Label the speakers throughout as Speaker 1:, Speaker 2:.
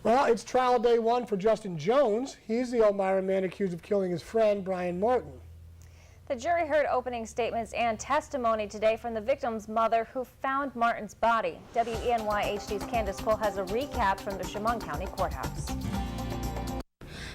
Speaker 1: Well, it's trial day one for Justin Jones. He's the Elmira man accused of killing his friend, Brian Martin.
Speaker 2: The jury heard opening statements and testimony today from the victim's mother who found Martin's body. WENY HD's Candace Cole has a recap from the Chemung County Courthouse.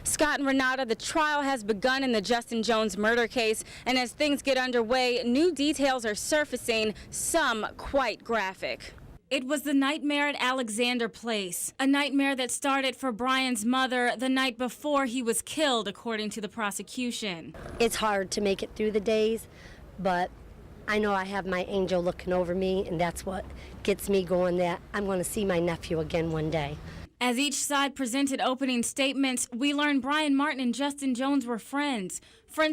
Speaker 3: Scott and Renata, the trial has begun in the Justin Jones murder case, and as things get underway, new details are surfacing, some quite graphic. It was the nightmare at Alexander Place, a nightmare that started for Brian's mother the night before he was killed, according to the prosecution.
Speaker 4: It's hard to make it through the days, but I know I have my angel looking over me, and that's what gets me going, that I'm going to see my nephew again one day.
Speaker 3: As each side presented opening statements, we learned Brian Martin and Justin Jones were friends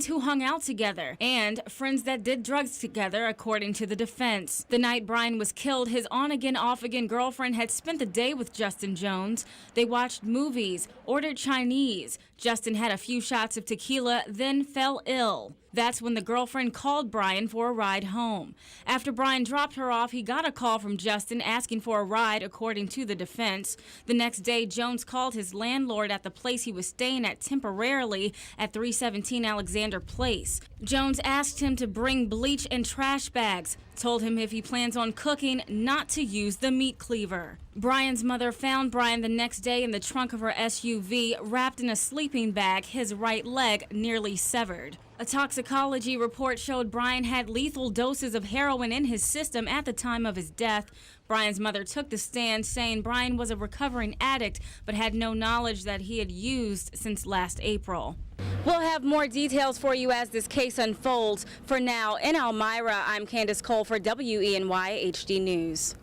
Speaker 3: who hung out together, and friends that did drugs together, according to the defense. The night Brian was killed, his on-again, off-again girlfriend had spent the day with Justin Jones. They watched movies, ordered Chinese. Justin had a few shots of tequila, then fell ill. That's when the girlfriend called Brian for a ride home. After Brian dropped her off, he got a call from Justin asking for a ride, according to the defense. The next day, Jones called his landlord at the place he was staying at temporarily at 317 Alexander Place. Jones asked him to bring bleach and trash bags, told him if he plans on cooking, not to use the meat cleaver. Brian's mother found Brian the next day in the trunk of her SUV, wrapped in a sleeping bag, his right leg nearly severed. A toxicology report showed Brian had lethal doses of heroin in his system at the time of his death. Brian's mother took the stand, saying Brian was a recovering addict, but had no knowledge that he had used since last April. We'll have more details for you as this case unfolds. For now, in Elmira, I'm Candace Cole for WENY HD News.